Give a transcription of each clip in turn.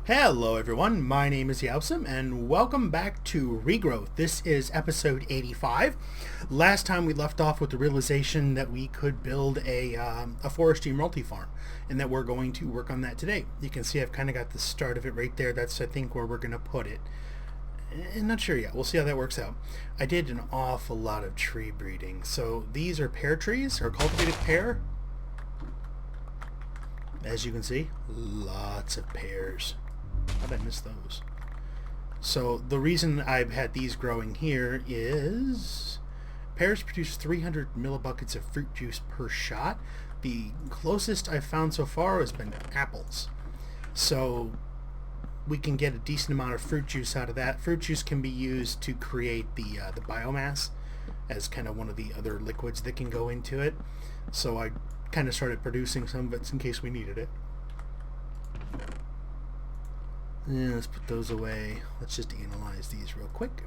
Hello everyone, my name is Yowsum and welcome back to Regrowth. This is episode 85. Last time we left off with the realization that we could build a forestry multi-farm and that we're going to work on that today. You can see I've kind of got the start of it right there. That's I think where we're going to put it. I'm not sure yet. We'll see how that works out. I did an awful lot of tree breeding. So these are pear trees, or cultivated pear. As you can see, lots of pears. How did I miss those? So the reason I've had these growing here is pears produce 300 millibuckets of fruit juice per shot. The closest I've found so far has been apples. So we can get a decent amount of fruit juice out of that. Fruit juice can be used to create the biomass as kind of one of the other liquids that can go into it. So I kind of started producing some of it in case we needed it. Yeah, let's put those away. Let's just analyze these real quick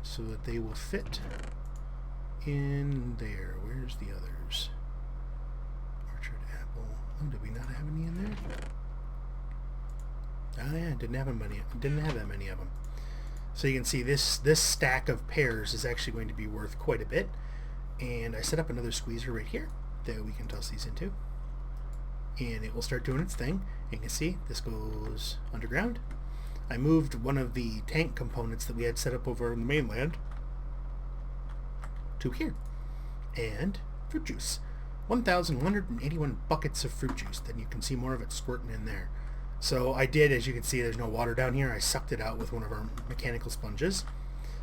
so that they will fit in there. Where's the others? Orchard apple. Oh, did we not have any in there? Oh yeah, didn't have that many of them. So you can see this stack of pears is actually going to be worth quite a bit. And I set up another squeezer right here that we can toss these into. And it will start doing its thing. You can see this goes underground. I moved one of the tank components that we had set up over on the mainland to here. And fruit juice. 1,181 buckets of fruit juice. Then you can see more of it squirting in there. So I did, as you can see, there's no water down here. I sucked it out with one of our mechanical sponges.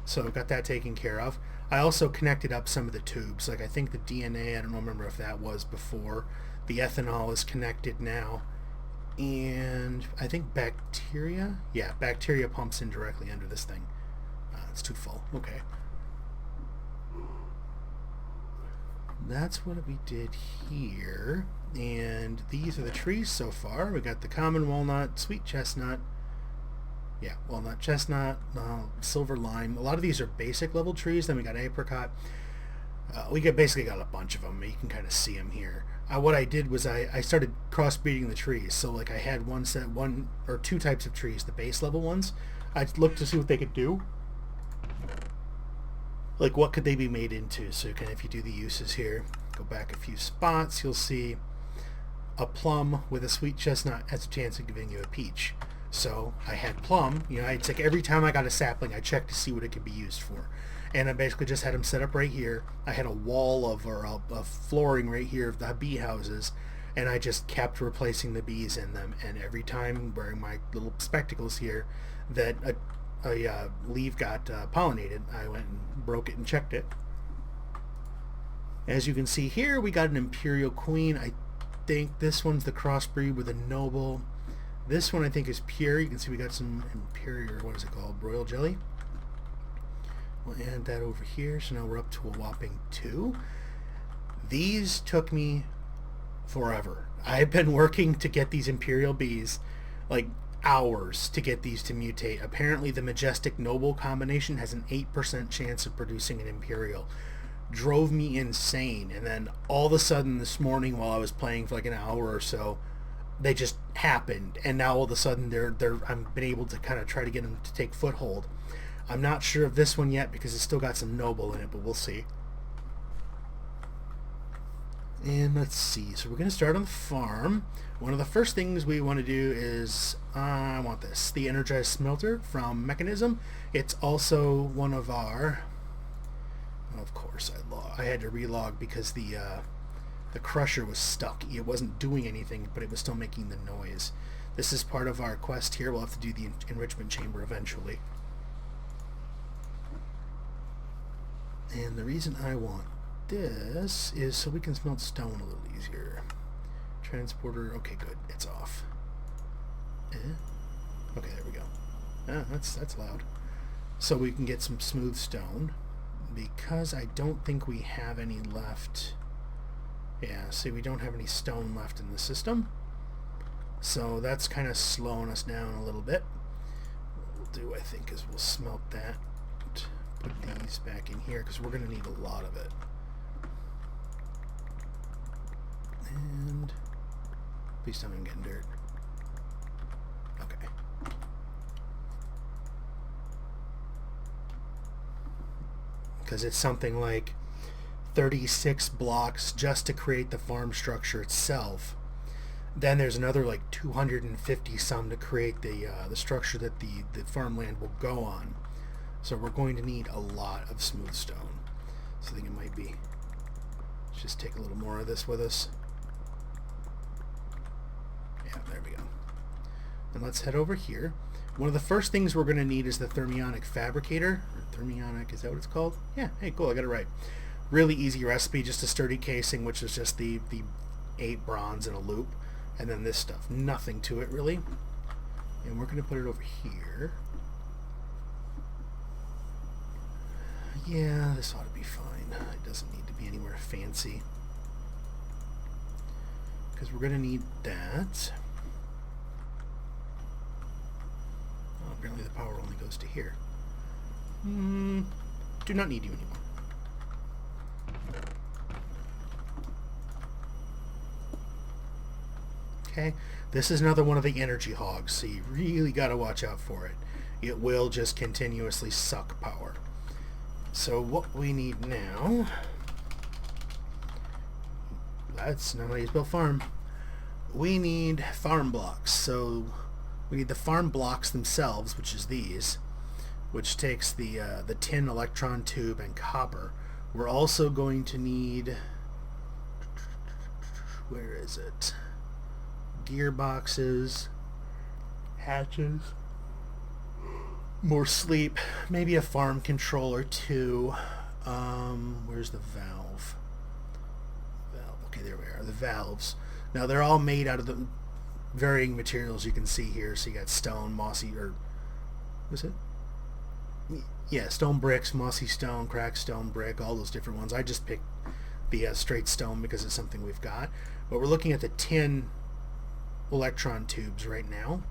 So got that taken care of. I also connected up some of the tubes. Like I think the DNA, I don't remember if that was before. The ethanol is connected now. And I think bacteria? Yeah, bacteria pumps in directly under this thing. It's too full. Okay. That's what we did here. And these are the trees so far. We got the common walnut, sweet chestnut. Yeah, walnut, chestnut, silver lime. A lot of these are basic level trees. Then we got apricot. Basically got a bunch of them. You can kind of see them here. What I did was I started crossbreeding the trees. So like I had one or two types of trees, the base level ones. I looked to see what they could do. Like what could they be made into? So if you do the uses here, go back a few spots, you'll see a plum with a sweet chestnut has a chance of giving you a peach. So I had plum. It's like every time I got a sapling, I checked to see what it could be used for. And I basically just had them set up right here. I had a wall of flooring right here of the bee houses, and I just kept replacing the bees in them. And every time, wearing my little spectacles here, that a leaf got pollinated, I went and broke it and checked it. As you can see here, we got an Imperial Queen. I think this one's the crossbreed with a Noble. This one I think is pure. You can see we got some Imperial, what is it called, Royal Jelly. We'll add that over here. So now we're up to a whopping 2. These took me forever. I've been working to get these Imperial bees, like hours to get these to mutate. Apparently the Majestic Noble combination has an 8% chance of producing an Imperial. Drove me insane. And then all of a sudden this morning while I was playing for like an hour or so, they just happened. And now all of a sudden I've been able to kind of try to get them to take foothold. I'm not sure of this one yet because it's still got some Noble in it, but we'll see. And let's see. So we're going to start on the farm. One of the first things we want to do is, I want this, the Energized Smelter from Mechanism. It's also one of our, of course I had to relog because the crusher was stuck. It wasn't doing anything, but it was still making the noise. This is part of our quest here. We'll have to do the enrichment chamber eventually. And the reason I want this is so we can smelt stone a little easier. Transporter, okay, good, it's off. Okay, there we go. That's loud. So we can get some smooth stone because I don't think we have any left. Yeah, see, we don't have any stone left in the system. So that's kind of slowing us down a little bit. What we'll do, I think, is we'll smelt that. Put these back in here because we're going to need a lot of it. And please tell me I'm getting dirt. because it's something like 36 blocks just to create the farm structure itself. Then there's another like 250 some to create the structure that the farmland will go on. So we're going to need a lot of smooth stone. So I think it might be, let's just take a little more of this with us. Yeah, there we go. And let's head over here. One of the first things we're going to need is the thermionic fabricator. Or thermionic, is that what it's called? Yeah, hey, cool, I got it right. Really easy recipe, just a sturdy casing, which is just the 8 bronze in a loop. And then this stuff, nothing to it really. And we're going to put it over here. Yeah, this ought to be fine. It doesn't need to be anywhere fancy. Because we're going to need that. Oh, apparently the power only goes to here. Do not need you anymore. Okay, this is another one of the energy hogs, so you really got to watch out for it. It will just continuously suck power. So what we need now, that's not how you spell farm. We need farm blocks. So we need the farm blocks themselves, which is these, which takes the tin, electron tube, and copper. We're also going to need, where is it? Gearboxes, hatches, more sleep, maybe a farm controller too. Where's the valve? Okay, there we are, the valves. Now they're all made out of the varying materials you can see here. So you got stone, mossy, or was it? Yeah, stone bricks, mossy stone, cracked stone brick, all those different ones. I just picked the straight stone because it's something we've got. But we're looking at the tin electron tubes right now.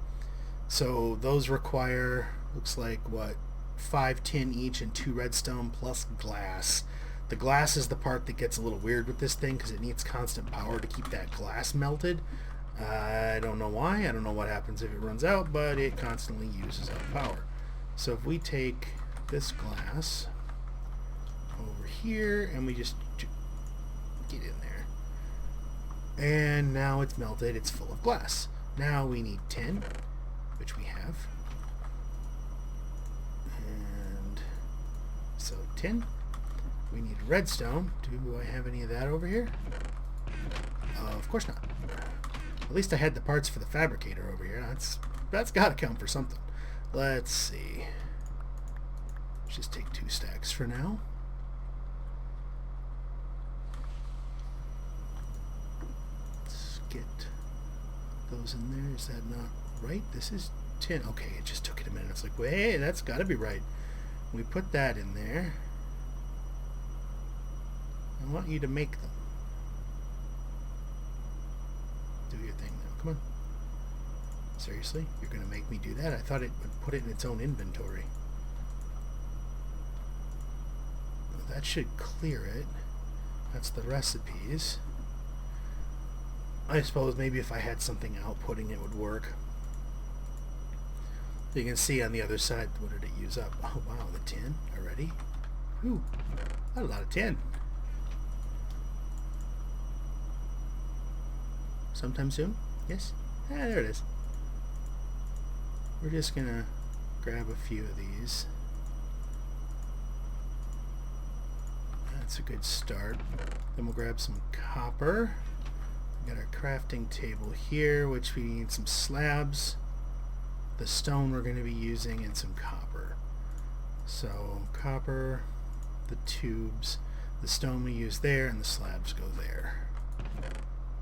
So those require, looks like, what, 5 tin each and 2 redstone plus glass. The glass is the part that gets a little weird with this thing because it needs constant power to keep that glass melted. I don't know why. I don't know what happens if it runs out, but it constantly uses up power. So if we take this glass over here and we just get in there, and now it's melted, it's full of glass. Now we need tin, which we have. And so tin. We need redstone. Do I have any of that over here? Of course not. At least I had the parts for the fabricator over here. That's got to count for something. Let's see. Let's just take 2 stacks for now. Get those in there. Is that not right? This is tin. Okay, it just took it a minute. It's like, well, hey, that's got to be right. We put that in there. I want you to make them. Do your thing now. Come on. Seriously? You're going to make me do that? I thought it would put it in its own inventory. Well, that should clear it. That's the recipes. I suppose maybe if I had something outputting it would work. You can see on the other side, what did it use up? Oh wow, the tin already. Whew, a lot of tin. Sometime soon? Yes? Ah, there it is. We're just gonna grab a few of these. That's a good start. Then we'll grab some copper. We got our crafting table here, which we need some slabs. The stone we're going to be using, and some copper. So copper, the tubes, the stone we use there, and the slabs go there.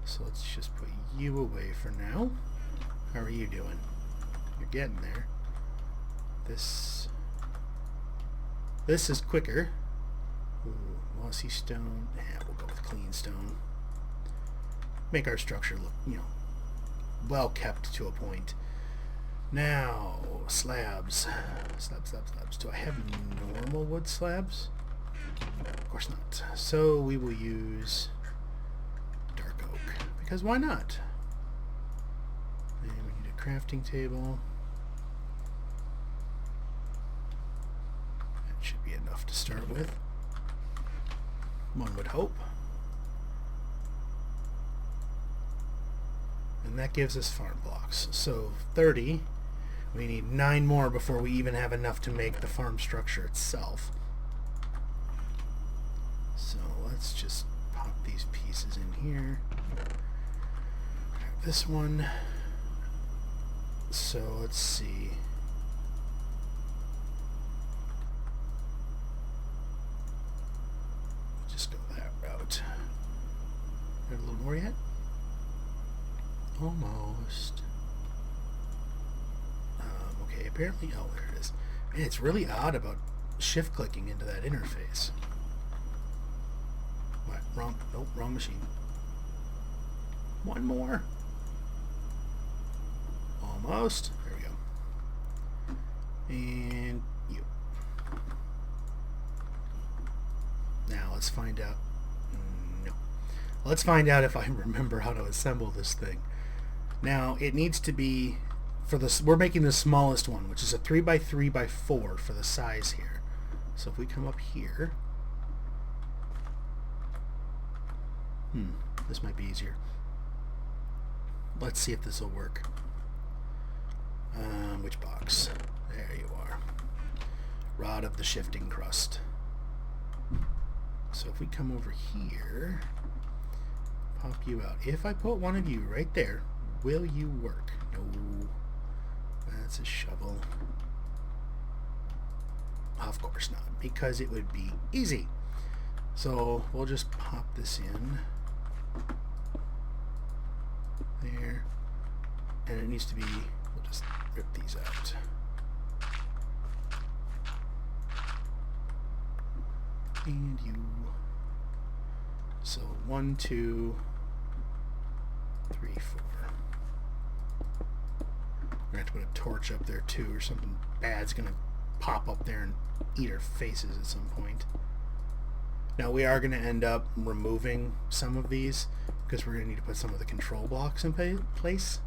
So let's just put you away for now. How are you doing? You're getting there. This is quicker. Ooh, mossy stone. Yeah, we'll go with clean stone. Make our structure look, well kept to a point. Now, slabs. Slabs. Do I have normal wood slabs? Of course not. So we will use dark oak. Because why not? And we need a crafting table. That should be enough to start with. one would hope. And that gives us farm blocks. So 30. We need 9 more before we even have enough to make the farm structure itself. So let's just pop these pieces in here. This one. So let's see. Just go that route. Got a little more yet? Almost. Okay, apparently, oh, there it is. Man, it's really odd about shift clicking into that interface. What? Wrong? Nope, wrong machine. One more. Almost. There we go. And you. Now let's find out. No. Let's find out if I remember how to assemble this thing. Now it needs to be for this. We're making the smallest one, which is a 3x3x4 for the size here. So if we come up here, this might be easier. Let's see if this will work. Which box? There you are. Rod of the shifting crust. So if we come over here, pop you out. If I put one of you right there, will you work? No. That's a shovel. Of course not, because it would be easy. So we'll just pop this in. There. And it needs to be, we'll just rip these out. And you. So 1, 2, 3, 4. We're gonna have to put a torch up there too, or something bad's gonna pop up there and eat our faces at some point. Now we are gonna end up removing some of these because we're gonna need to put some of the control blocks in place.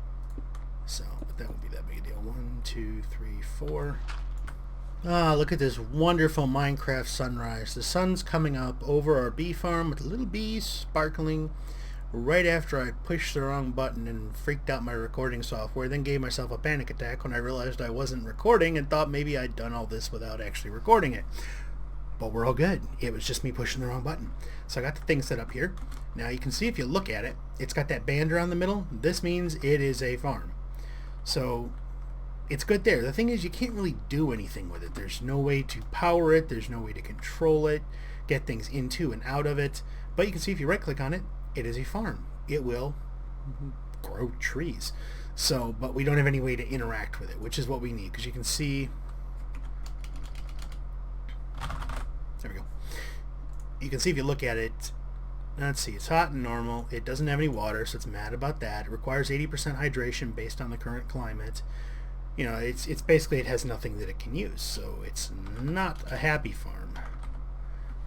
So, but that won't be that big a deal. 1, 2, 3, 4. Ah, look at this wonderful Minecraft sunrise. The sun's coming up over our bee farm with the little bees sparkling right after I pushed the wrong button and freaked out my recording software, then gave myself a panic attack when I realized I wasn't recording and thought maybe I'd done all this without actually recording it. But we're all good. It was just me pushing the wrong button. So I got the thing set up here. Now you can see if you look at it, it's got that band around the middle. This means it is a farm. So it's good there. The thing is, you can't really do anything with it. There's no way to power it. There's no way to control it, get things into and out of it. But you can see if you right click on it, it is a farm. It will grow trees. So, but we don't have any way to interact with it, which is what we need, because you can see, there we go. You can see if you look at it, let's see, it's hot and normal. It doesn't have any water, so it's mad about that. It requires 80% hydration based on the current climate. You know, it's basically, it has nothing that it can use, so it's not a happy farm.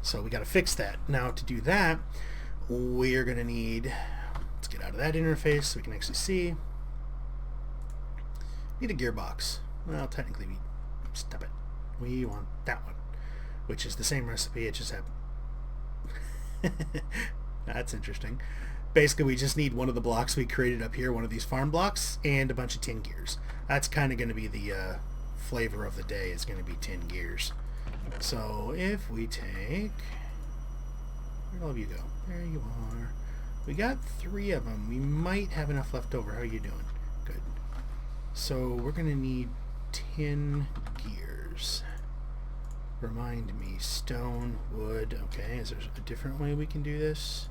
So we got to fix that. Now to do that, we're going to need, let's get out of that interface so we can actually see. Need a gearbox. Well, technically, stop it. We want that one, which is the same recipe. It just have. That's interesting. Basically, we just need one of the blocks we created up here, one of these farm blocks, and a bunch of tin gears. That's kind of going to be the flavor of the day. Is going to be tin gears. So if we take, where'd all of you go? There you are. We got 3 of them. We might have enough left over. How are you doing? Good. So we're going to need tin gears. Remind me, stone, wood. Okay, is there a different way we can do this?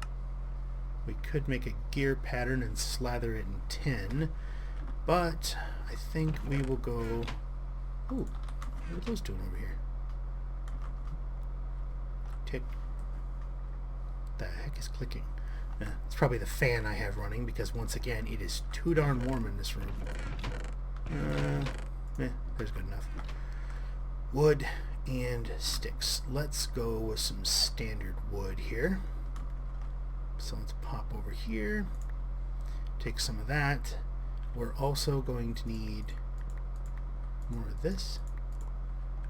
We could make a gear pattern and slather it in tin, but I think we will go. Ooh, what are those doing over here? Tick. The heck is clicking? It's probably the fan I have running, because once again it is too darn warm in this room. There's good enough. Wood and sticks. Let's go with some standard wood here. So let's pop over here, take some of that. We're also going to need more of this.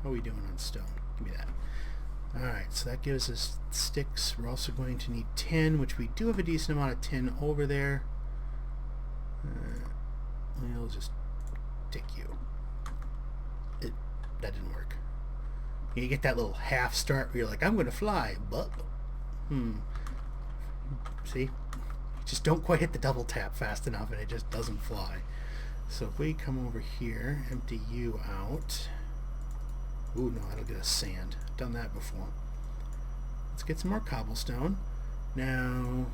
How are we doing on stone? Give me that. Alright, so that gives us sticks. We're also going to need tin, which we do have a decent amount of tin over there. We'll just take you. That didn't work. You get that little half start where you're like, I'm going to fly. But, see? Just don't quite hit the double tap fast enough and it just doesn't fly. So if we come over here, empty you out. Ooh, no, that'll get us sand. Done that before. Let's get some more cobblestone. Now,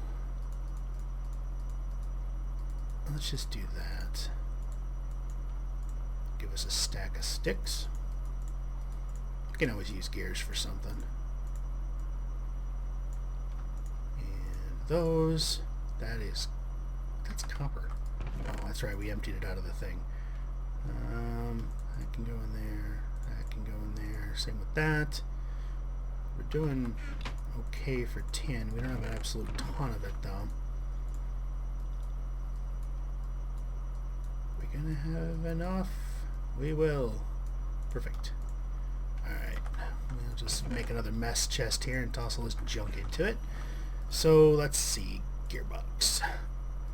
let's just do that. Give us a stack of sticks. You can always use gears for something. And those, that's copper. Oh, that's right, we emptied it out of the thing. That can go in there. That can go in there. Same with that. We're doing okay for tin. We don't have an absolute ton of it, though. We're gonna have enough. We will. Perfect. Alright. We'll just make another mess chest here and toss all this junk into it. So, let's see. Gearbox.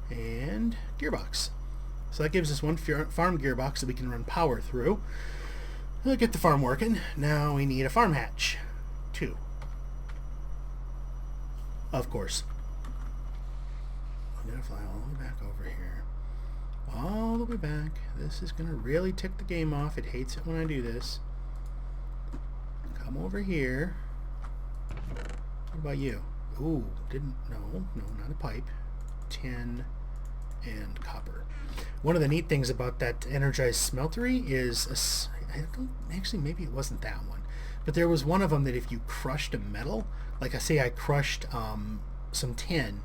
And gearbox. So that gives us one farm gearbox that we can run power through. We'll get the farm working. Now we need a farm hatch. 2. Of course. I'm going to fly all the way back over here. All the way back. This is going to really tick the game off. It hates it when I do this. Come over here. What about you? Ooh, no, not a pipe. Tin and copper. One of the neat things about that energized smeltery is, actually maybe it wasn't that one, but there was one of them that if you crushed a metal, like I say I crushed some tin,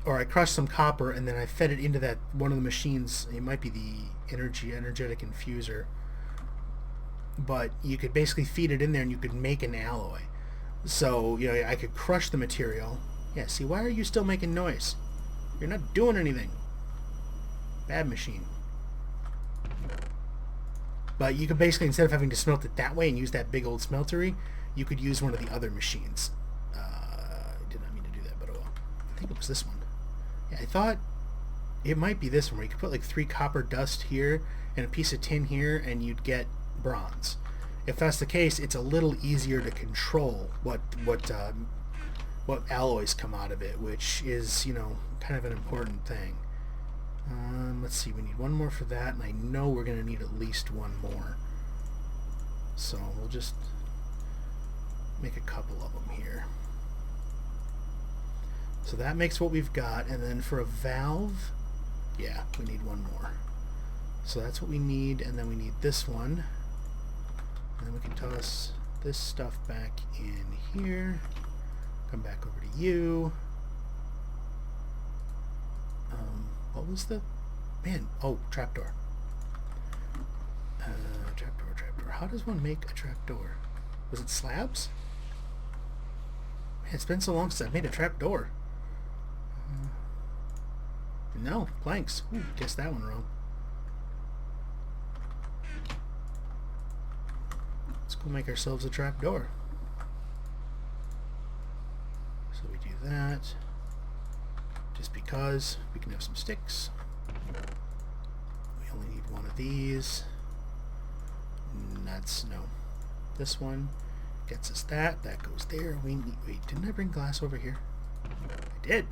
or I crushed some copper and then I fed it into that one of the machines, it might be the energetic infuser, but you could basically feed it in there and you could make an alloy. So, you know, I could crush the material. Yeah, see, why are you still making noise? You're not doing anything. Bad machine. But you could basically, instead of having to smelt it that way and use that big old smeltery, you could use one of the other machines. I did not mean to do that, but oh well. I think it was this one. Yeah, I thought it might be this one where you could put like 3 copper dust here and a piece of tin here and you'd get bronze. If that's the case, it's a little easier to control what alloys come out of it, which is, you know, kind of an important thing. Let's see, we need one more for that, and I know we're going to need at least one more. So we'll just make a couple of them here. So that makes what we've got, and then for a valve, yeah, we need one more. So that's what we need, and then we need this one. And then we can toss this stuff back in here. Come back over to you. What was the... Man, oh, trapdoor. Trapdoor. How does one make a trapdoor? Was it slabs? Man, it's been so long since I've made a trapdoor. No, planks. Ooh, guessed that one wrong. Let's go make ourselves a trapdoor. So we do that. Just because we can have some sticks. We only need one of these. That's no. This one gets us that. That goes there. We need, wait, didn't I bring glass over here? I did.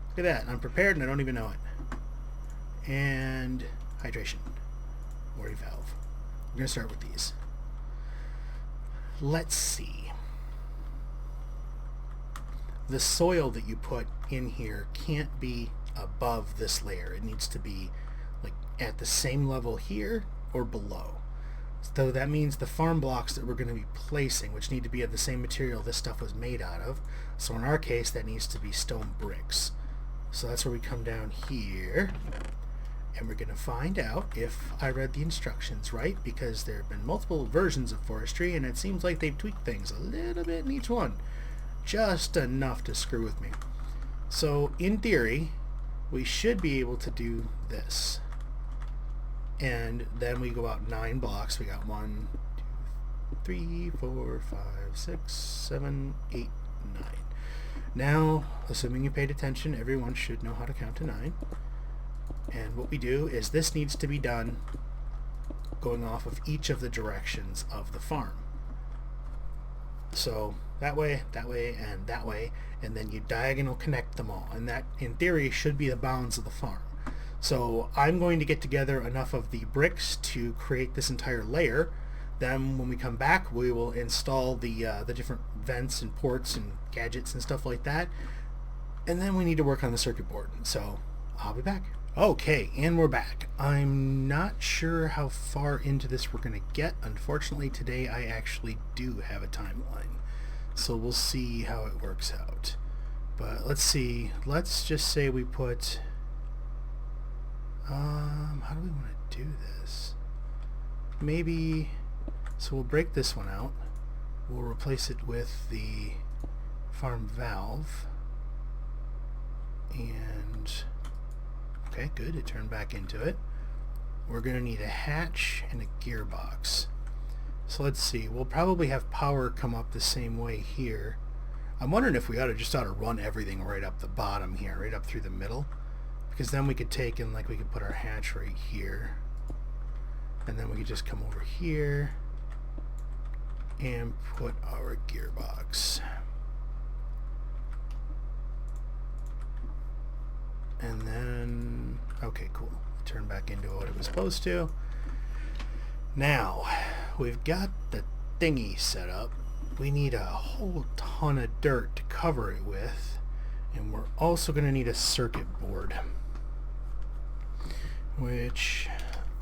Look at that. I'm prepared and I don't even know it. And hydration. Or a valve. We're going to start with these. Let's see. The soil that you put in here can't be above this layer. It needs to be like at the same level here or below. So that means the farm blocks that we're going to be placing, which need to be of the same material this stuff was made out of. So in our case, that needs to be stone bricks. So that's where we come down here. And we're going to find out if I read the instructions right, because there have been multiple versions of Forestry, and it seems like they've tweaked things a little bit in each one. Just enough to screw with me. So, in theory, we should be able to do this. And then we go out 9 blocks. We got 1, 3, 4, 5, 6, 7, 8, 9. Now, assuming you paid attention, everyone should know how to count to 9. And what we do is this needs to be done going off of each of the directions of the farm. So that way, and that way, and then you diagonal connect them all. And that, in theory, should be the bounds of the farm. So I'm going to get together enough of the bricks to create this entire layer. Then when we come back, we will install the different vents and ports and gadgets and stuff like that. And then we need to work on the circuit board. So I'll be back. Okay, and we're back. I'm not sure how far into this we're going to get. Unfortunately, today I actually do have a timeline. So we'll see how it works out. But let's see. Let's just say we put... how do we want to do this? Maybe... So we'll break this one out. We'll replace it with the farm valve. And... Okay, good. It turned back into it. We're going to need a hatch and a gearbox. So let's see. We'll probably have power come up the same way here. I'm wondering if we ought to run everything right up the bottom here, right up through the middle. Because then we could take and we could put our hatch right here. And then we could just come over here and put our gearbox. And then, okay, cool. Turn back into what it was supposed to. Now, we've got the thingy set up. We need a whole ton of dirt to cover it with. And we're also going to need a circuit board. Which,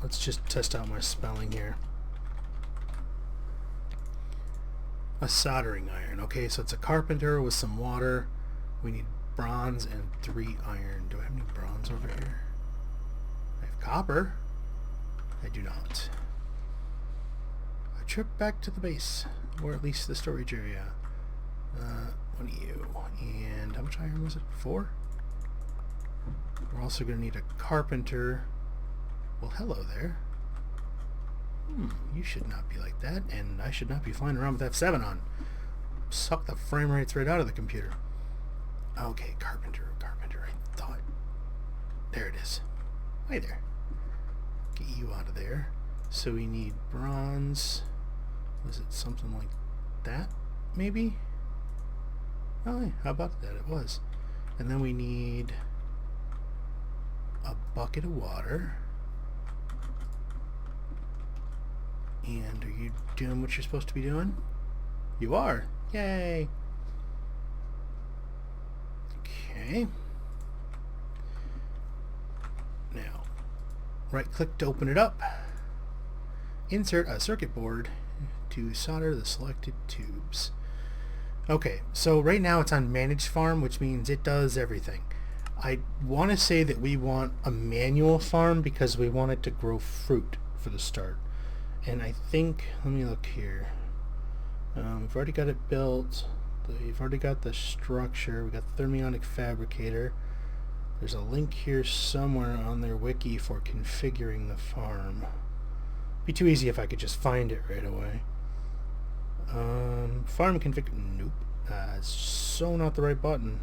let's just test out my spelling here. A soldering iron. Okay, so it's a carpenter with some water. We need bronze and 3 iron. Do I have any bronze over here? I have copper. I do not. A trip back to the base, or at least the storage area. What are you? And how much iron was it? 4? We're also going to need a carpenter. Well, hello there. You should not be like that, and I should not be flying around with F7 on. Suck the frame rates right out of the computer. Okay, carpenter, I thought. There it is. Hi there. Get you out of there. So we need bronze. Was it something like that, maybe? Oh, yeah, how about that? It was. And then we need a bucket of water. And are you doing what you're supposed to be doing? You are. Yay! Okay. Now, right-click to open it up. Insert a circuit board to solder the selected tubes. Okay, so right now it's on Managed Farm, which means it does everything. I want to say that we want a manual farm because we want it to grow fruit for the start. And I think, let me look here. We've already got it built. We've already got the structure. We've got the thermionic fabricator. There's a link here somewhere on their wiki for configuring the farm. Be too easy if I could just find it right away. Farm config... Nope. It's so not the right button.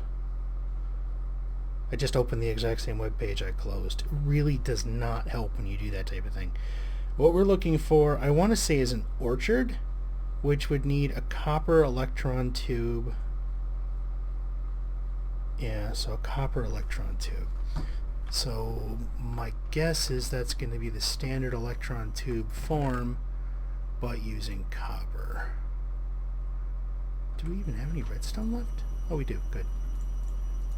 I just opened the exact same web page I closed. It really does not help when you do that type of thing. What we're looking for, I want to say, is an orchard, which would need a copper electron tube. Yeah, so a copper electron tube. So my guess is that's going to be the standard electron tube form, but using copper. Do we even have any redstone left? Oh, we do. Good.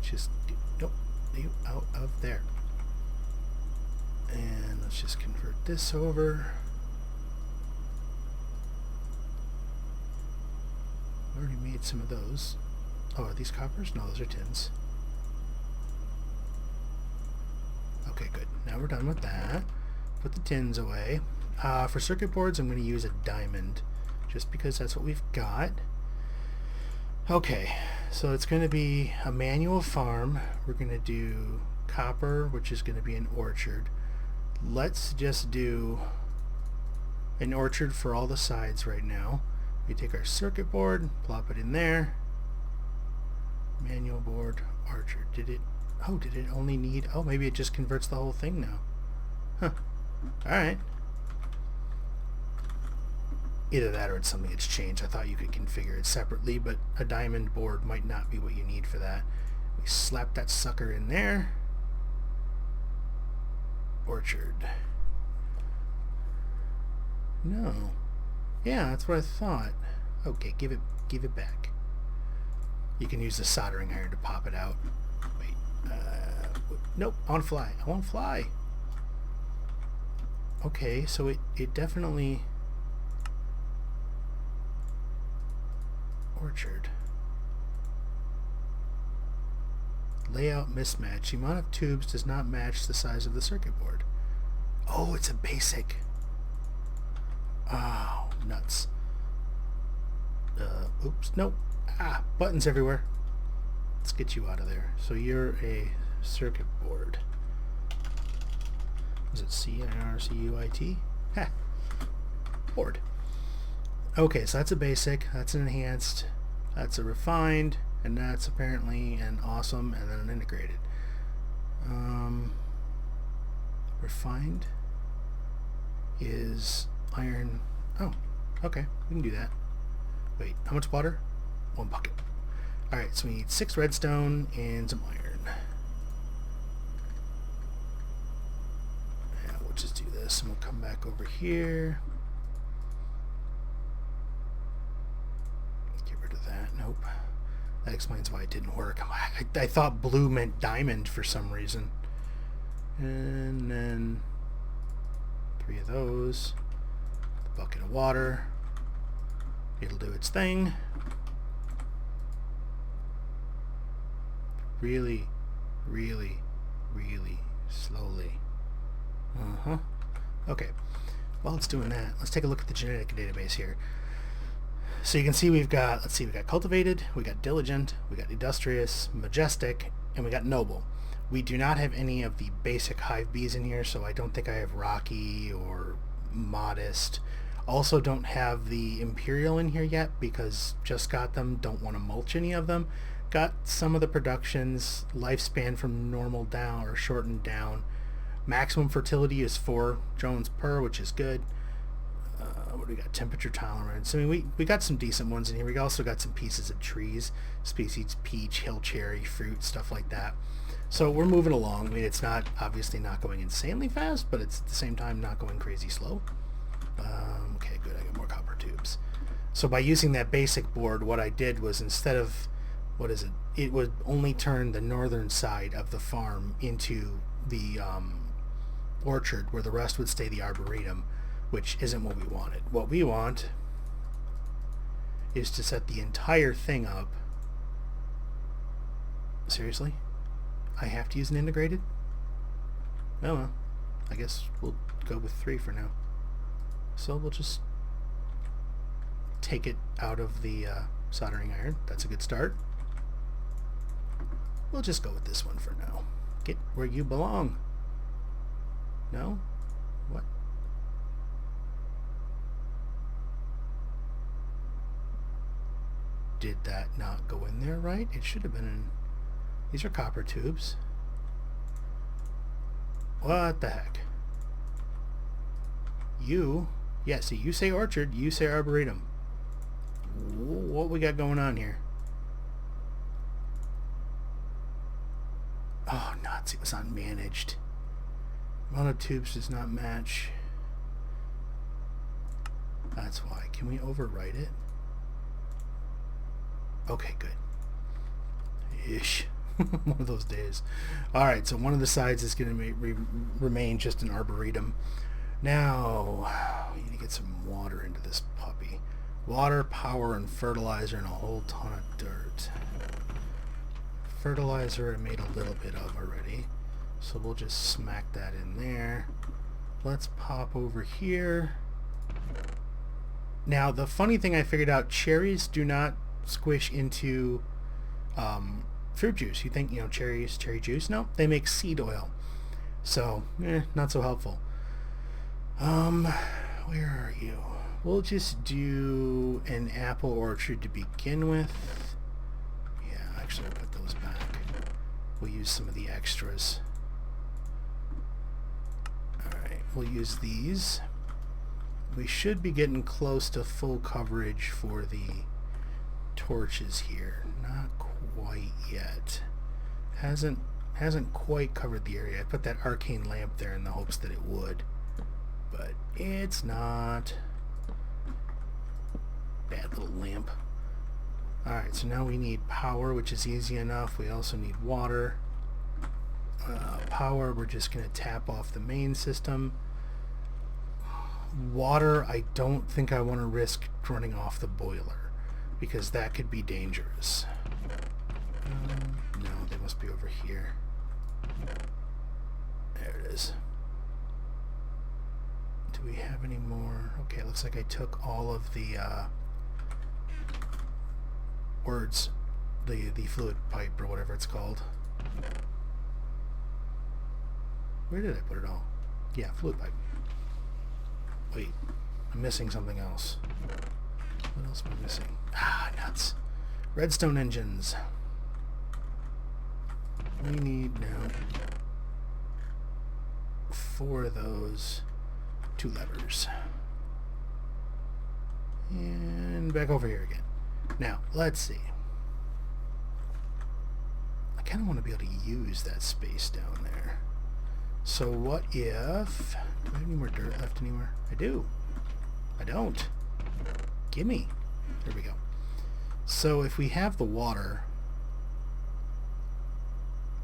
Just, nope, you out of there. And let's just convert this over. I already made some of those. Oh, are these coppers? No, those are tins. Okay, good. Now we're done with that. Put the tins away. For circuit boards, I'm going to use a diamond, just because that's what we've got. Okay, so it's going to be a manual farm. We're going to do copper, which is going to be an orchard. Let's just do... an orchard for all the sides right now. We take our circuit board, plop it in there. Manual board, orchard. Did it only need... Oh, maybe it just converts the whole thing now. Huh. Alright. Either that or it's something that's changed. I thought you could configure it separately, but a diamond board might not be what you need for that. We slap that sucker in there. Orchard. No. Yeah, that's what I thought. Okay, give it back. You can use the soldering iron to pop it out. Wait. Nope. I want to fly. I want to fly. Okay, so it definitely... Orchard. Layout mismatch. The amount of tubes does not match the size of the circuit board. Oh, it's a basic. Oh, nuts. Oops. Nope. Ah, buttons everywhere. Let's get you out of there. So you're a circuit board. Is it C-I-R-C-U-I-T? Ha! Board. Okay, so that's a basic, that's an enhanced, that's a refined, and that's apparently an awesome, and then an integrated. Refined is iron. Oh, okay, we can do that. Wait, how much water? 1 bucket. Alright, so we need 6 redstone and some iron. Yeah, we'll just do this, and we'll come back over here. Nope. That explains why it didn't work. I thought blue meant diamond for some reason. And then 3 of those. The bucket of water. It'll do its thing. Really, really, really slowly. Uh-huh. Okay. While it's doing that, let's take a look at the genetic database here. So you can see we've got, let's see, we got cultivated, we got diligent, we got industrious, majestic, and we got noble. We do not have any of the basic hive bees in here, so I don't think I have rocky or modest. Also don't have the imperial in here yet because just got them, don't want to mulch any of them. Got some of the productions, lifespan from normal down or shortened down. Maximum fertility is 4 drones per, which is good. What do we got? Temperature tolerance. I mean, we got some decent ones in here. We also got some pieces of trees, species peach, hill cherry, fruit, stuff like that. So we're moving along. I mean, it's not obviously not going insanely fast, but it's at the same time not going crazy slow. Okay, good. I got more copper tubes. So by using that basic board, what I did was instead of, what is it? It would only turn the northern side of the farm into the orchard, where the rest would stay the arboretum, which isn't what we wanted. What we want is to set the entire thing up. Seriously? I have to use an integrated? Oh well, I guess we'll go with 3 for now. So we'll just take it out of the soldering iron. That's a good start. We'll just go with this one for now. Get where you belong. No? What? Did that not go in there right? It should have been in... These are copper tubes. What the heck? You... Yeah, see, you say orchard, you say arboretum. What we got going on here? Oh, nuts. It was unmanaged. Amount of tubes does not match. That's why. Can we overwrite it? Okay, good. Ish. One of those days. Alright, so one of the sides is going to remain just an arboretum. Now, we need to get some water into this puppy. Water, power, and fertilizer, and a whole ton of dirt. Fertilizer I made a little bit of already, so we'll just smack that in there. Let's pop over here. Now, the funny thing I figured out, cherries do not squish into fruit juice. You think, you know, cherries, cherry juice? No, they make seed oil. So, not so helpful. Where are you? We'll just do an apple orchard to begin with. Yeah, actually we'll put those back. We'll use some of the extras. Alright, we'll use these. We should be getting close to full coverage for the torches here. Not quite yet. Hasn't quite covered the area. I put that arcane lamp there in the hopes that it would. But it's not. Bad little lamp. Alright, so now we need power, which is easy enough. We also need water. Power, we're just going to tap off the main system. Water, I don't think I want to risk running off the boiler, because that could be dangerous. No, they must be over here. There it is. Do we have any more? Okay, looks like I took all of the words, the fluid pipe or whatever it's called. Where did I put it all? Yeah, fluid pipe. Wait, I'm missing something else. What else am I missing? Ah, nuts. Redstone engines. We need now 4 of those, 2 levers. And back over here again. Now, let's see. I kind of want to be able to use that space down there. So what if... Do I have any more dirt left anywhere? I do. I don't. Gimme. There we go. So if we have the water,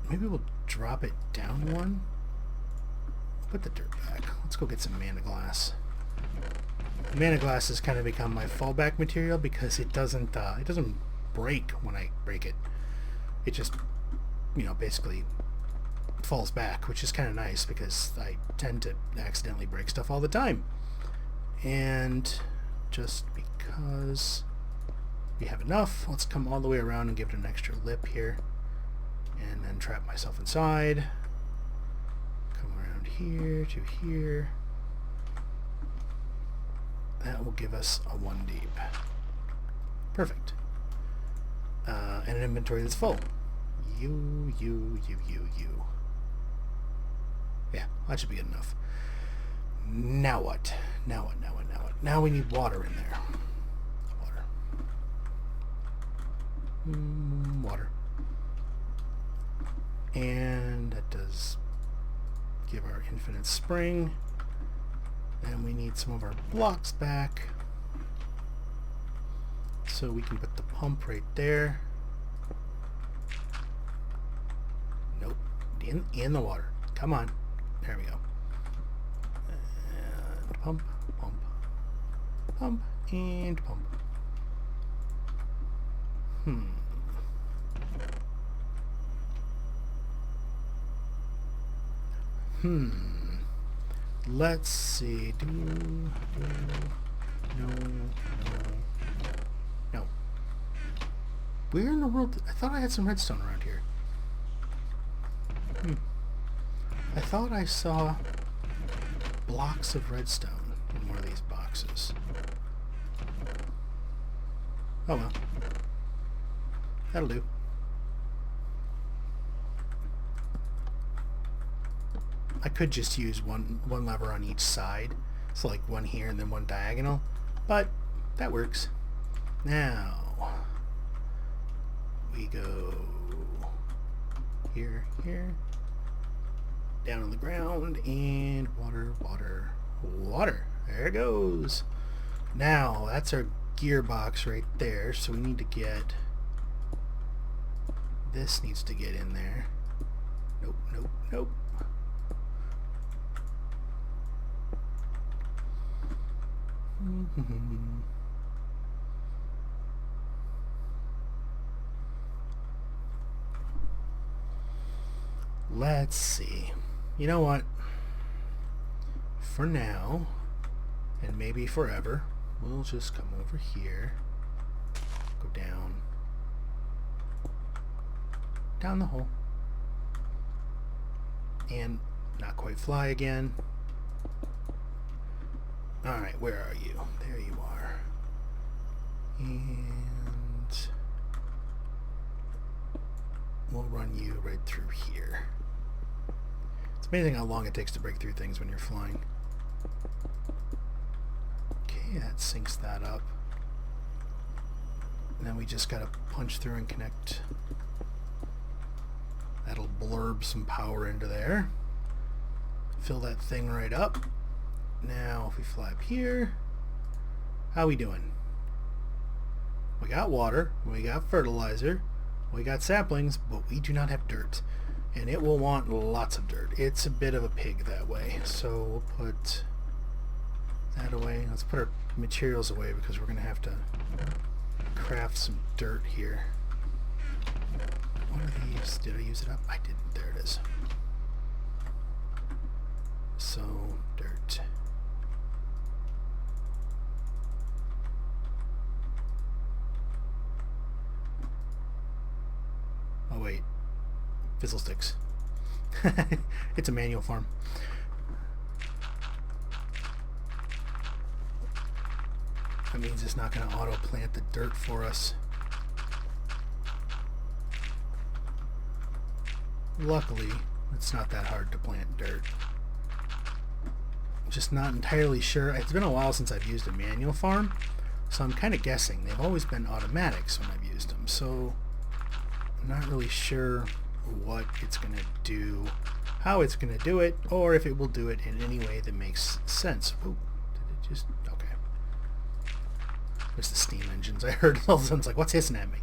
maybe we'll drop it down one. Put the dirt back. Let's go get some mana glass. Mana glass has kind of become my fallback material because it doesn't break when I break it. It just, you know, basically falls back, which is kind of nice because I tend to accidentally break stuff all the time. And just because we have enough, let's come all the way around and give it an extra lip here. And then trap myself inside. Come around here to here. That will give us a 1 deep. Perfect. And an inventory that's full. You. Yeah, that should be good enough. Now what? Now what? Now we need water in there. Water. And that does give our infinite spring. And we need some of our blocks back. So we can put the pump right there. Nope. In the water. Come on. There we go. And pump, and pump. Let's see. No. Where in the world? I thought I had some redstone around here. I thought I saw blocks of redstone in one of these boxes. Oh well. That'll do. I could just use one lever on each side. So like one here and then one diagonal. But that works. Now we go here, down on the ground, and water. There it goes. Now that's our gearbox right there. So we need to get this needs to get in there. Nope. Let's see. You know what? For now, and maybe forever, we'll just come over here, go down the hole, and not quite fly again. Alright, where are you? There you are. And we'll run you right through here. It's amazing how long it takes to break through things when you're flying. Okay, that syncs that up. Now we just gotta punch through and connect. That'll blurb some power into there. Fill that thing right up. Now if we fly up here, how we doing? We got water, we got fertilizer, we got saplings, but we do not have dirt. And it will want lots of dirt. It's a bit of a pig that way. So we'll put that away. Let's put our materials away because we're going to have to craft some dirt here. What are these? Did I use it up? I didn't. There it is. So, dirt. Oh wait. Fizzle sticks. It's a manual farm. That means it's not going to auto plant the dirt for us. Luckily, it's not that hard to plant dirt. I'm just not entirely sure. It's been a while since I've used a manual farm, so I'm kind of guessing. They've always been automatics when I've used them, so I'm not really sure what it's going to do, how it's going to do it, or if it will do it in any way that makes sense. Oh, did it just... okay. There's the steam engines. I heard all of a sudden, it's like, what's hissing at me?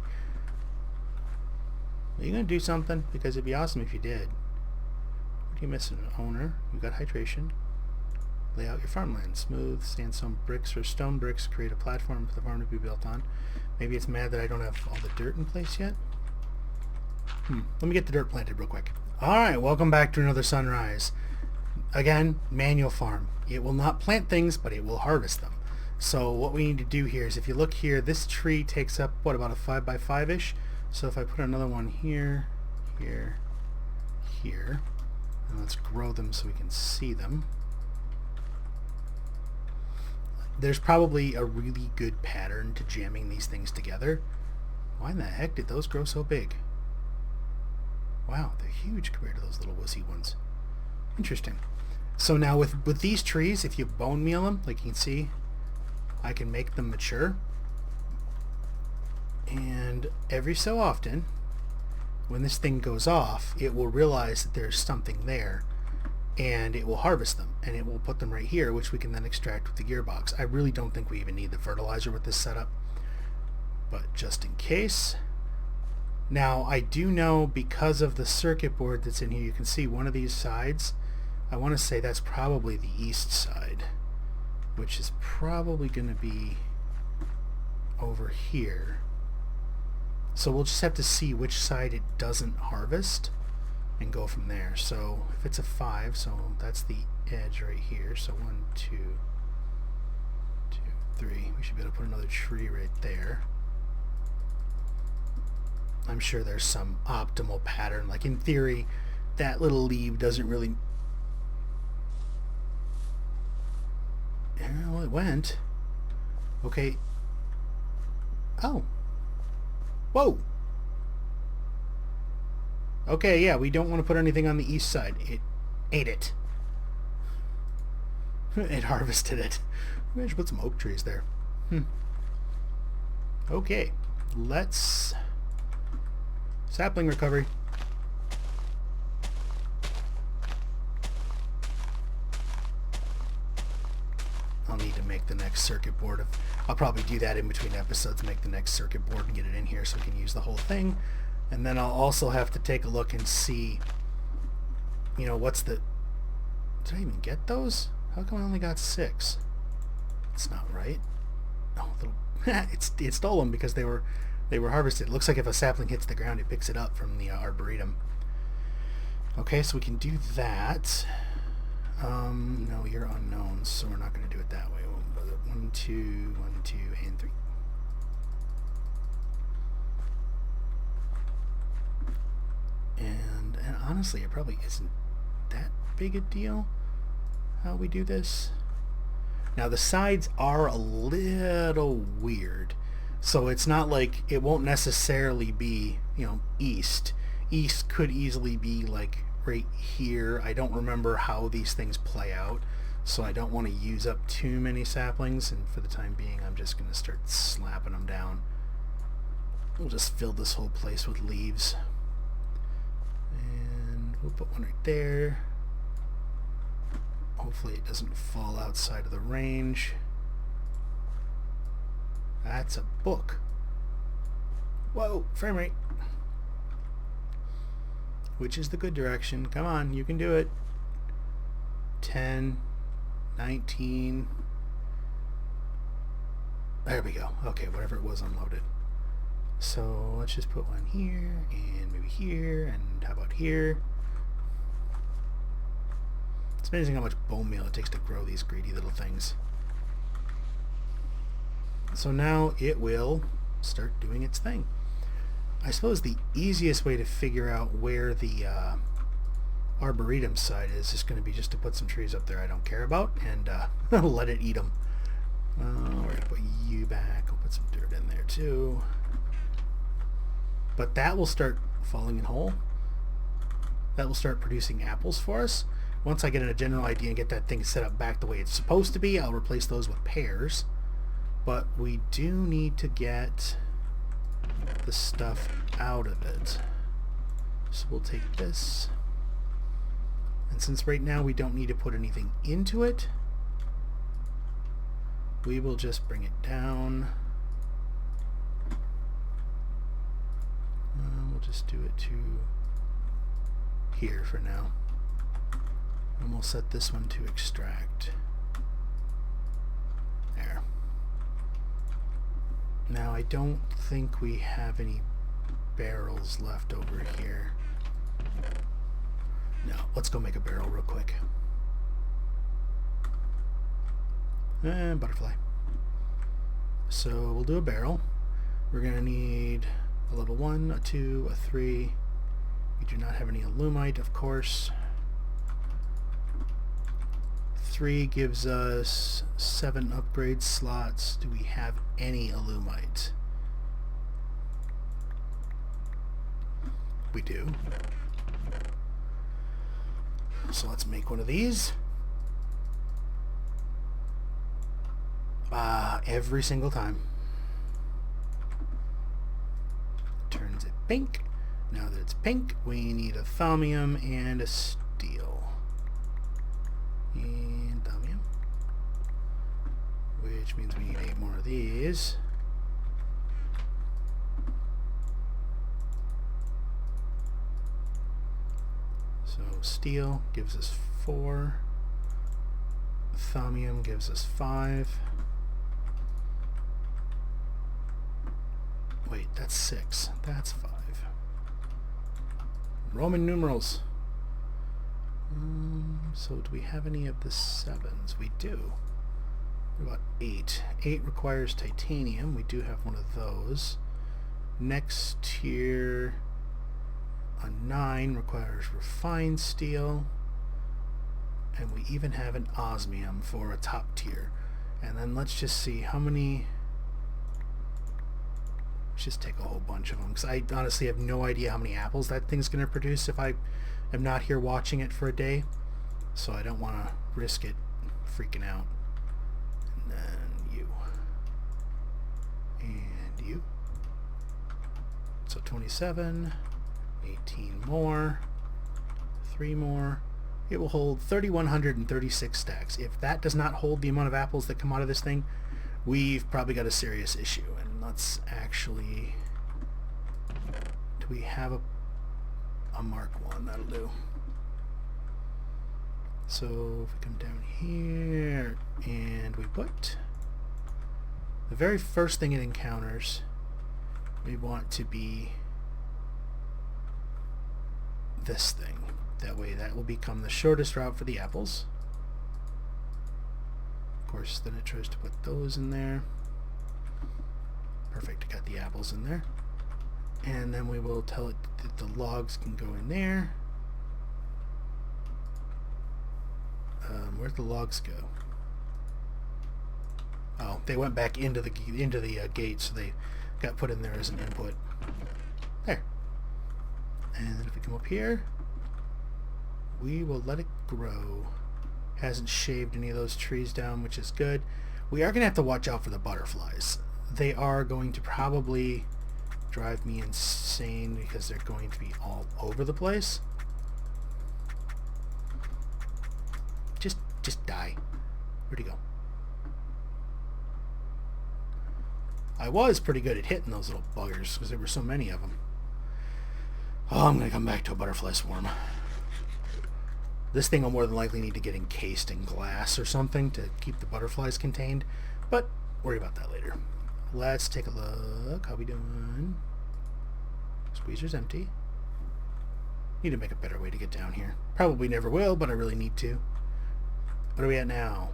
Are you going to do something? Because it'd be awesome if you did. What are you missing? Owner. You got hydration. Lay out your farmland. Smooth sandstone bricks or stone bricks. Create a platform for the farm to be built on. Maybe it's mad that I don't have all the dirt in place yet. Let me get the dirt planted real quick. Alright, welcome back to another sunrise. Again, manual farm. It will not plant things, but it will harvest them. So what we need to do here is, if you look here, this tree takes up, what, about a 5x5-ish? So if I put another one here, here, here, and let's grow them so we can see them. There's probably a really good pattern to jamming these things together. Why in the heck did those grow so big? Wow, they're huge compared to those little wussy ones. Interesting. So now with these trees, if you bone meal them, like you can see, I can make them mature. And every so often, when this thing goes off, it will realize that there's something there, and it will harvest them, and it will put them right here, which we can then extract with the gearbox. I really don't think we even need the fertilizer with this setup, but just in case. Now, I do know, because of the circuit board that's in here, you can see one of these sides. I want to say that's probably the east side, which is probably going to be over here. So we'll just have to see which side it doesn't harvest and go from there. So if it's a 5, so that's the edge right here. So 1, 2, 2, 3. We should be able to put another tree right there. I'm sure there's some optimal pattern. Like in theory, that little leaf doesn't really... Well, it went. Okay. Oh. Whoa. Okay, yeah, we don't want to put anything on the east side. It ate it. It harvested it. Maybe I should put some oak trees there. Okay, let's... Sapling recovery. I'll need to make the next circuit board. I'll probably do that in between episodes, make the next circuit board and get it in here so we can use the whole thing. And then I'll also have to take a look and see, you know, what's the... Did I even get those? How come I only got 6? It's not right. Oh, little... it stole them because they were harvested. It looks like if a sapling hits the ground, it picks it up from the arboretum. Okay, so we can do that. No, you're unknowns, so we're not going to do it that way. 1, 2, 1, 2, and 3. And honestly, it probably isn't that big a deal how we do this. Now the sides are a little weird. So it's not like it won't necessarily be, east. East could easily be like right here. I don't remember how these things play out, so I don't want to use up too many saplings, and for the time being I'm just going to start slapping them down. We'll just fill this whole place with leaves. And we'll put one right there. Hopefully it doesn't fall outside of the range. That's a book. Whoa, frame rate. Which is the good direction? Come on, you can do it. 10, 19. There we go. Okay, whatever it was unloaded. So let's just put one here, and maybe here, and how about here? It's amazing how much bone meal it takes to grow these greedy little things. So now it will start doing its thing. I suppose the easiest way to figure out where the arboretum side is going to be just to put some trees up there I don't care about and let it eat them. We're going to put you back. I'll put some dirt in there too. But that will start falling in whole. That will start producing apples for us. Once I get a general idea and get that thing set up back the way it's supposed to be, I'll replace those with pears. But we do need to get the stuff out of it. So we'll take this. And since right now we don't need to put anything into it, we will just bring it down. We'll just do it to here for now. And we'll set this one to extract. There. Now I don't think we have any barrels left over here. No, let's go make a barrel real quick. And butterfly. So we'll do a barrel. We're going to need a level 1, a 2, a 3. We do not have any alumite, of course. 3 gives us 7 upgrade slots. Do we have any alumite? We do. So let's make one of these. Every single time. Turns it pink. Now that it's pink, we need a thaumium and a steel. And thaumium. Which means we need 8 more of these. So steel gives us 4. Thaumium gives us 5. Wait, that's 6. That's 5. Roman numerals. So do we have any of the 7s? We do. What about 8? 8 requires titanium. We do have one of those. Next tier, a 9 requires refined steel. And we even have an osmium for a top tier. And then let's just see how many... Let's just take a whole bunch of them, because I honestly have no idea how many apples that thing's going to produce if I am not here watching it for a day. So I don't want to risk it freaking out. And then you. And you. So 27. 18 more. 3 more. It will hold 3,136 stacks. If that does not hold the amount of apples that come out of this thing, we've probably got a serious issue. And let's actually... Do we have a Mark 1? That'll do. So if we come down here and we put the very first thing it encounters, we want to be this thing. That way that will become the shortest route for the apples. Of course, then it tries to put those in there. Perfect, got the apples in there. And then we will tell it that the logs can go in there. Where'd the logs go? they went back into the gate, so they got put in there as an input. There. And then if we come up here, we will let it grow. Hasn't shaved any of those trees down, which is good. We are going to have to watch out for the butterflies. They are going to probably drive me insane because they're going to be all over the place. Just die. Where'd he go? I was pretty good at hitting those little buggers because there were so many of them. Oh, I'm going to come back to a butterfly swarm. This thing will more than likely need to get encased in glass or something to keep the butterflies contained, but worry about that later. Let's take a look. How we doing? Squeezer's empty. Need to make a better way to get down here. Probably never will, but I really need to. What are we at now?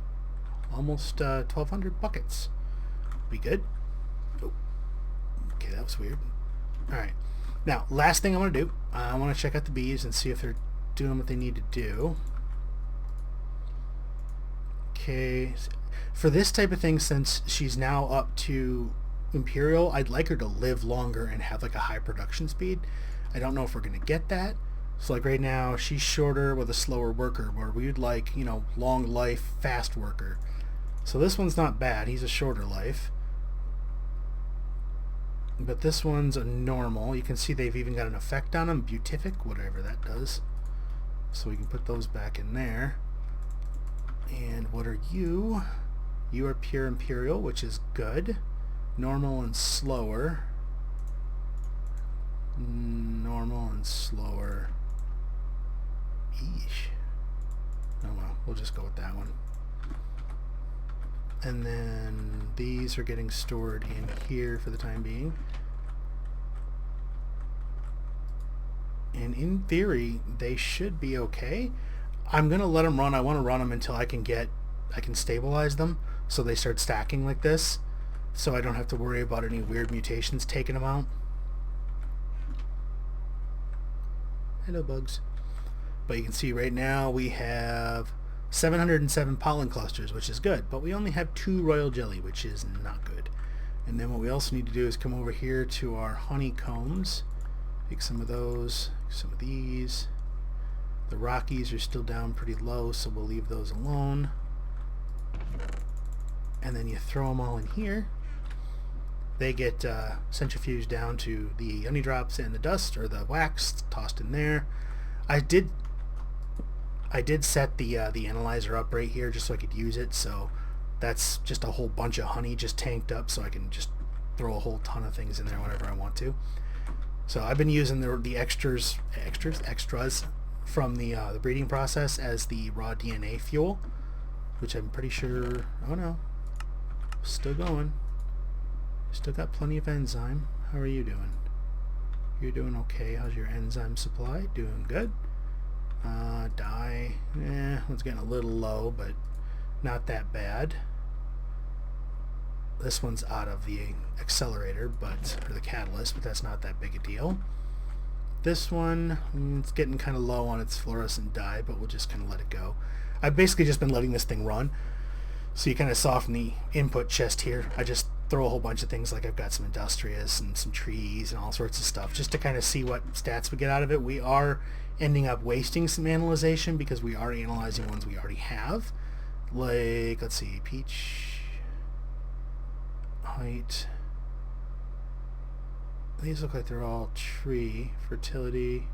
Almost 1,200 buckets. We good? Oh. Okay, that was weird. Alright. Now, last thing I want to do, I want to check out the bees and see if they're doing what they need to do. Okay. For this type of thing, since she's now up to Imperial, I'd like her to live longer and have like a high production speed. I don't know if we're going to get that. So like right now, she's shorter with a slower worker, where we'd like, you know, long life, fast worker. So this one's not bad. He's a shorter life. But this one's a normal. You can see they've even got an effect on him, beatific, whatever that does. So we can put those back in there. And what are you? You are pure Imperial, which is good. Normal and slower. Normal and slower. Eesh. Oh well, we'll just go with that one. And then these are getting stored in here for the time being. And in theory, they should be okay. I'm going to let them run. I want to run them until I can stabilize them so they start stacking like this, so I don't have to worry about any weird mutations taking them out. Hello, bugs. But you can see right now we have 707 pollen clusters, which is good, but we only have 2 royal jelly, which is not good. And then what we also need to do is come over here to our honeycombs, pick some of those, some of these. The Rockies are still down pretty low, so we'll leave those alone. And then you throw them all in here. They get centrifuged down to the honey drops and the dust, or the wax, tossed in there. I did set the analyzer up right here just so I could use it, so that's just a whole bunch of honey just tanked up, so I can just throw a whole ton of things in there whenever I want to. So I've been using the extras from the breeding process as the raw DNA fuel, which I'm pretty sure, oh no, still going. Still got plenty of enzyme. How are you doing? You're doing okay. How's your enzyme supply? Doing good. Dye, it's getting a little low, but not that bad. This one's out of the accelerator, or the catalyst, but that's not that big a deal. This one, it's getting kind of low on its fluorescent dye, but we'll just kind of let it go. I've basically just been letting this thing run. So you kind of saw from the input chest here, I just throw a whole bunch of things, like I've got some industrious and some trees and all sorts of stuff, just to kind of see what stats we get out of it. We are ending up wasting some analyzation because we are analyzing ones we already have. Like, let's see, peach, height. These look like they're all tree. Fertility.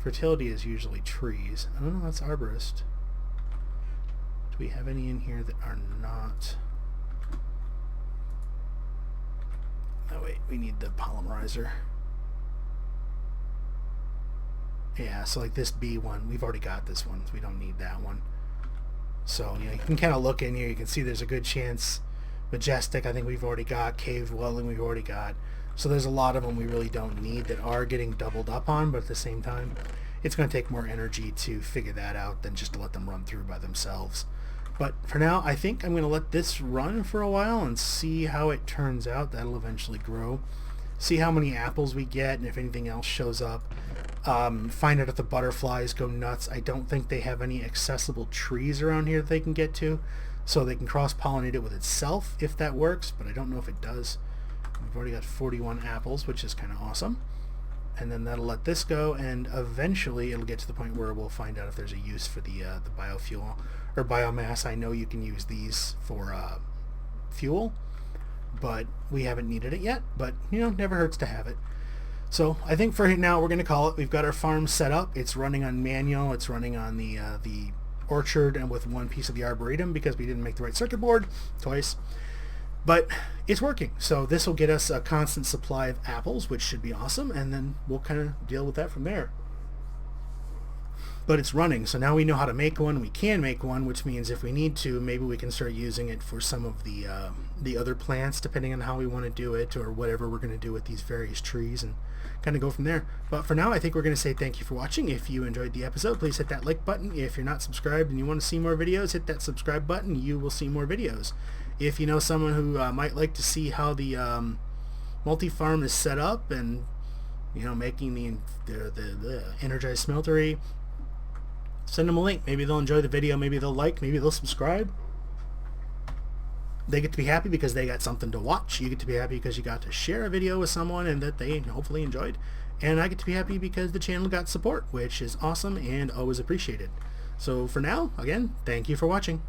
Fertility is usually trees. I don't know, that's arborist. Do we have any in here that are not? Oh wait, we need the polymerizer. Yeah, so like this B one, we've already got this one, so we don't need that one. So, you know, you can kind of look in here, you can see there's a good chance. Majestic, I think we've already got. Cave Dwelling, we've already got. So there's a lot of them we really don't need that are getting doubled up on, but at the same time, it's going to take more energy to figure that out than just to let them run through by themselves. But for now, I think I'm going to let this run for a while and see how it turns out. That'll eventually grow. See how many apples we get and if anything else shows up. Find out if the butterflies go nuts. I don't think they have any accessible trees around here that they can get to. so they can cross-pollinate it with itself if that works, but I don't know if it does. We've already got 41 apples, which is kind of awesome. And then that'll let this go, and eventually it'll get to the point where we'll find out if there's a use for the biofuel or biomass. I know you can use these for fuel, but we haven't needed it yet. But you know, never hurts to have it. So I think for now we're going to call it. We've got our farm set up. It's running on manual. It's running on the orchard and with one piece of the arboretum because we didn't make the right circuit board twice. But it's working. So this will get us a constant supply of apples, which should be awesome, and then we'll kind of deal with that from there. But it's running, so now we know how to make one. We can make one, which means if we need to, maybe we can start using it for some of the other plants, depending on how we want to do it, or whatever we're going to do with these various trees, and kind of go from there. But for now, I think we're going to say thank you for watching. If you enjoyed the episode, please hit that like button. If you're not subscribed and you want to see more videos, hit that subscribe button. You will see more videos. If you know someone who might like to see how the multi-farm is set up, and you know, making the energized smeltery, send them a link. Maybe they'll enjoy the video, maybe they'll like, maybe they'll subscribe. They get to be happy because they got something to watch. You get to be happy because you got to share a video with someone and that they hopefully enjoyed. And I get to be happy because the channel got support, which is awesome and always appreciated. So for now, again, thank you for watching.